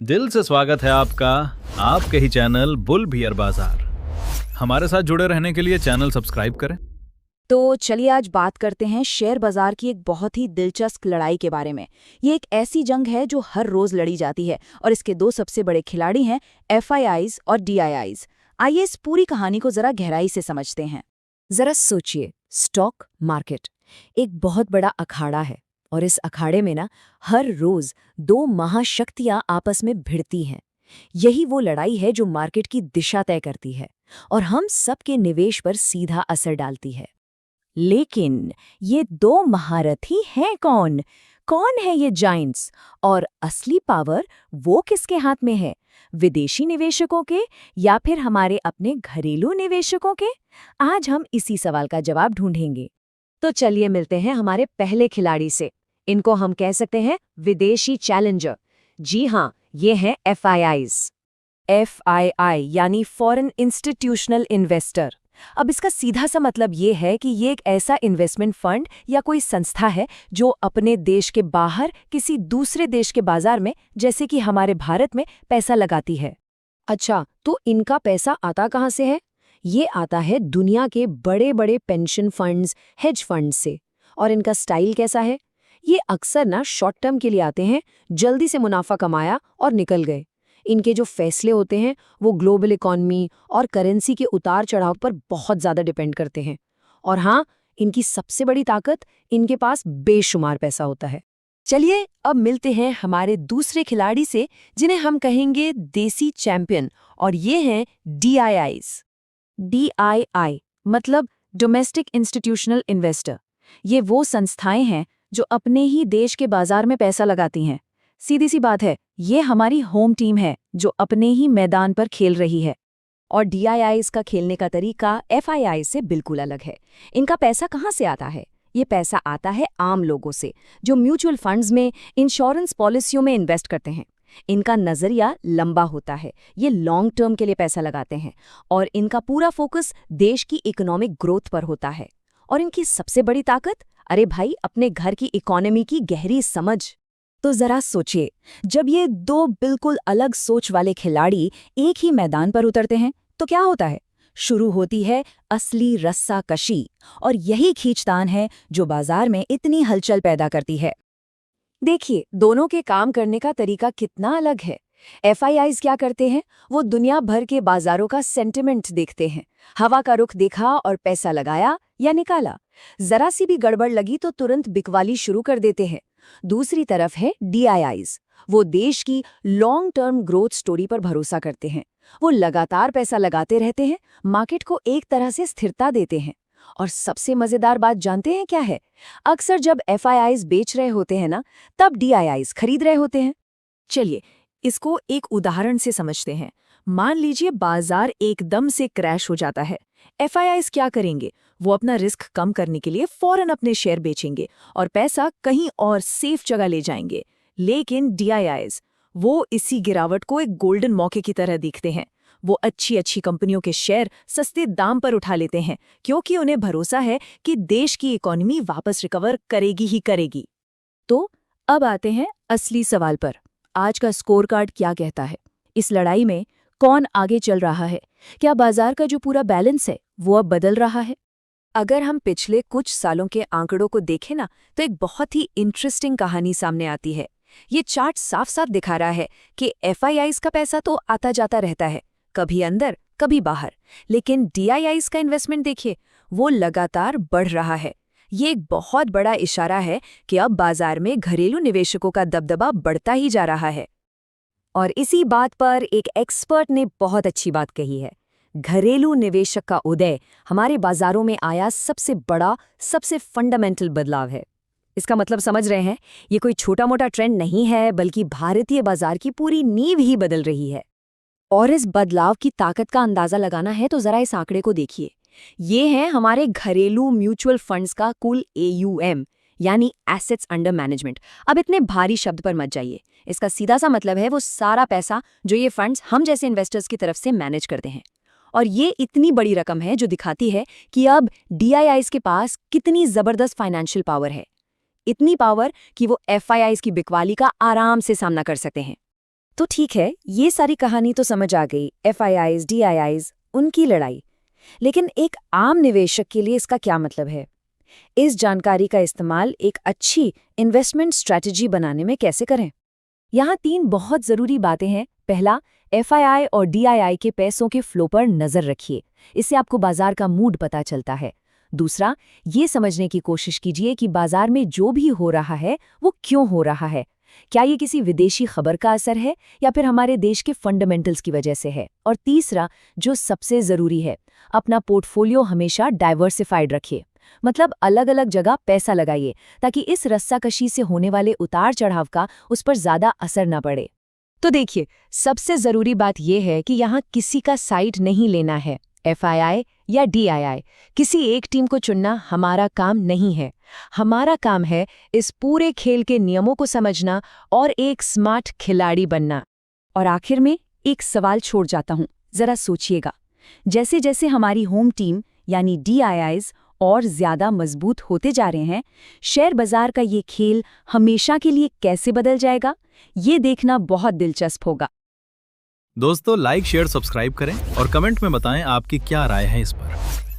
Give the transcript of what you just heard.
दिल से स्वागत है आपका आपके ही चैनल बुल बियर बाजार। हमारे साथ जुड़े रहने के लिए चैनल सब्सक्राइब करें। तो चलिए आज बात करते हैं शेयर बाजार की एक बहुत ही दिलचस्प लड़ाई के बारे में। ये एक ऐसी जंग है जो हर रोज लड़ी जाती है और इसके दो सबसे बड़े खिलाड़ी हैं एफआईआईज और डीआईआईज। आइए इस पूरी कहानी को जरा गहराई से समझते हैं। जरा सोचिए, स्टॉक मार्केट एक बहुत बड़ा अखाड़ा है और इस अखाड़े में ना हर रोज दो महाशक्तियां आपस में भिड़ती हैं। यही वो लड़ाई है जो मार्केट की दिशा तय करती है और हम सबके निवेश पर सीधा असर डालती है। लेकिन ये दो महारथी हैं कौन? कौन है ये जायंट्स? और असली पावर वो किसके हाथ में है? विदेशी निवेशकों के या फिर हमारे अपने घरेलू निवेशकों के? आज हम इसी सवाल का जवाब ढूंढेंगे। तो चलिए मिलते हैं हमारे पहले खिलाड़ी से। इनको हम कह सकते हैं विदेशी चैलेंजर। जी हाँ, ये हैं एफआईआईज। एफआईआई यानी फॉरेन इंस्टीट्यूशनल इन्वेस्टर। अब इसका सीधा सा मतलब ये है कि ये एक ऐसा इन्वेस्टमेंट फंड या कोई संस्था है जो अपने देश के बाहर किसी दूसरे देश के बाजार में, जैसे कि हमारे भारत में, पैसा लगाती है। अच्छा, तो इनका पैसा आता कहाँ से है? ये आता है दुनिया के बड़े बड़े पेंशन फंड्स, हेज फंड्स से। और इनका स्टाइल कैसा है? ये अक्सर ना शॉर्ट टर्म के लिए आते हैं, जल्दी से मुनाफा कमाया और निकल गए। इनके जो फैसले होते हैं वो ग्लोबल इकॉनमी और करेंसी के उतार चढ़ाव पर बहुत ज़्यादा डिपेंड करते हैं। और हाँ, इनकी सबसे बड़ी ताकत, इनके पास बेशुमार पैसा होता है। चलिए अब मिलते हैं हमारे दूसरे खिलाड़ी से, जिन्हें हम कहेंगे देसी चैंपियन, और ये हैं डीआईआईज। डीआईआई मतलब डोमेस्टिक इंस्टीट्यूशनल इन्वेस्टर। ये वो संस्थाएं हैं जो अपने ही देश के बाजार में पैसा लगाती हैं। सीधी सी बात है, ये हमारी होम टीम है जो अपने ही मैदान पर खेल रही है। और डीआईआईज का खेलने का तरीका एफआईआई से बिल्कुल अलग है। इनका पैसा कहाँ से आता है? ये पैसा आता है आम लोगों से, जो म्यूचुअल फंड्स में, इंश्योरेंस पॉलिसियों में इन्वेस्ट करते हैं। इनका नजरिया लंबा होता है, ये लॉन्ग टर्म के लिए पैसा लगाते हैं और इनका पूरा फोकस देश की इकोनॉमिक ग्रोथ पर होता है। और इनकी सबसे बड़ी ताकत, अरे भाई, अपने घर की इकोनॉमी की गहरी समझ। तो जरा सोचिए, जब ये दो बिल्कुल अलग सोच वाले खिलाड़ी एक ही मैदान पर उतरते हैं तो क्या होता है? शुरू होती है असली रस्साकशी, और यही खींचतान है जो बाजार में इतनी हलचल पैदा करती है। देखिए, दोनों के काम करने का तरीका कितना अलग है। एफआईआईज क्या करते हैं? वो दुनिया भर के बाजारों का सेंटिमेंट देखते हैं। हवा का रुख देखा और पैसा लगाया या निकाला। जरा सी भी गड़बड़ लगी तो तुरंत बिकवाली शुरू कर देते हैं। दूसरी तरफ है डीआईआईज। वो देश की लॉन्ग टर्म ग्रोथ स्टोरी पर भरोसा करते हैं। वो लगातार पैसा लगाते रहते हैं, मार्केट को एक तरह से स्थिरता देते हैं। और सबसे मजेदार बात जानते हैं क्या है? अक्सर जब एफआईआईज बेच रहे होते हैं ना, तब डीआईआईज खरीद रहे होते हैं। चलिए इसको एक उदाहरण से समझते हैं। मान लीजिए बाजार एकदम से क्रैश हो जाता है। एफआईआईज क्या करेंगे? वो अपना रिस्क कम करने के लिए फौरन अपने शेयर बेचेंगे और पैसा कहीं और सेफ जगह ले जाएंगे। लेकिन डीआईआईज, वो इसी गिरावट को एक गोल्डन मौके की तरह देखते हैं। वो अच्छी अच्छी कंपनियों के शेयर सस्ते दाम पर उठा लेते हैं, क्योंकि उन्हें भरोसा है कि देश की इकोनॉमी वापस रिकवर करेगी ही करेगी। तो अब आते हैं असली सवाल पर। आज का स्कोर कार्ड क्या कहता है? इस लड़ाई में कौन आगे चल रहा है? क्या बाजार का जो पूरा बैलेंस है वो अब बदल रहा है? अगर हम पिछले कुछ सालों के आंकड़ों को देखें ना, तो एक बहुत ही इंटरेस्टिंग कहानी सामने आती है। ये चार्ट साफ साफ दिखा रहा है कि एफआईआईज का पैसा तो आता जाता रहता है, कभी अंदर कभी बाहर। लेकिन डीआईआईज का इन्वेस्टमेंट देखिए, वो लगातार बढ़ रहा है। ये एक बहुत बड़ा इशारा है कि अब बाजार में घरेलू निवेशकों का दबदबा बढ़ता ही जा रहा है। और इसी बात पर एक एक्सपर्ट ने बहुत अच्छी बात कही है। घरेलू निवेशक का उदय हमारे बाजारों में आया सबसे बड़ा, सबसे फंडामेंटल बदलाव है। इसका मतलब समझ रहे हैं? ये कोई छोटा मोटा ट्रेंड नहीं है, बल्कि भारतीय बाजार की पूरी नींव ही बदल रही है। और इस बदलाव की ताकत का अंदाजा लगाना है तो जरा इस आंकड़े को देखिए। ये है हमारे घरेलू म्यूचुअल फंड्स का कुल एयूएम, यानी एसेट्स अंडर मैनेजमेंट। अब इतने भारी शब्द पर मत जाइए। इसका सीधा सा मतलब है वो सारा पैसा जो ये फंड्स हम जैसे इन्वेस्टर्स की तरफ से मैनेज करते हैं। और ये इतनी बड़ी रकम है जो दिखाती है कि अब डीआईआईज के पास कितनी जबरदस्त फाइनेंशियल पावर है। इतनी पावर कि वो एफआईआईज की बिकवाली का आराम से सामना कर सकते हैं। तो ठीक है, ये सारी कहानी तो समझ आ गई, FIIs, DIIs, उनकी लड़ाई। लेकिन एक आम निवेशक के लिए इसका क्या मतलब है? इस जानकारी का इस्तेमाल एक अच्छी इन्वेस्टमेंट स्ट्रैटेजी बनाने में कैसे करें? यहाँ 3 बहुत ज़रूरी बातें हैं। पहला, FII और DII के पैसों के फ्लो पर नज़र रखिए, इससे आपको बाजार का मूड पता चलता है। दूसरा, ये समझने की कोशिश कीजिए कि बाजार में जो भी हो रहा है वो क्यों हो रहा है। क्या ये किसी विदेशी खबर का असर है या फिर हमारे देश के फंडामेंटल्स की वजह से है? और तीसरा, जो सबसे ज़रूरी है, अपना पोर्टफोलियो हमेशा डाइवर्सिफाइड रखिए। मतलब अलग अलग जगह पैसा लगाइए ताकि इस रस्साकशी से होने वाले उतार चढ़ाव का उस पर ज़्यादा असर न पड़े। तो देखिए, सबसे ज़रूरी बात यह है कि यहाँ किसी का साइड नहीं लेना है। FII या DII, किसी एक टीम को चुनना हमारा काम नहीं है। हमारा काम है इस पूरे खेल के नियमों को समझना और एक स्मार्ट खिलाड़ी बनना। और आखिर में एक सवाल छोड़ जाता हूँ, ज़रा सोचिएगा। जैसे जैसे हमारी होम टीम यानी DIIs और ज़्यादा मजबूत होते जा रहे हैं, शेयर बाजार का ये खेल हमेशा के लिए कैसे बदल जाएगा, ये देखना बहुत दिलचस्प होगा। दोस्तों, लाइक शेयर सब्सक्राइब करें और कमेंट में बताएं आपकी क्या राय है इस पर।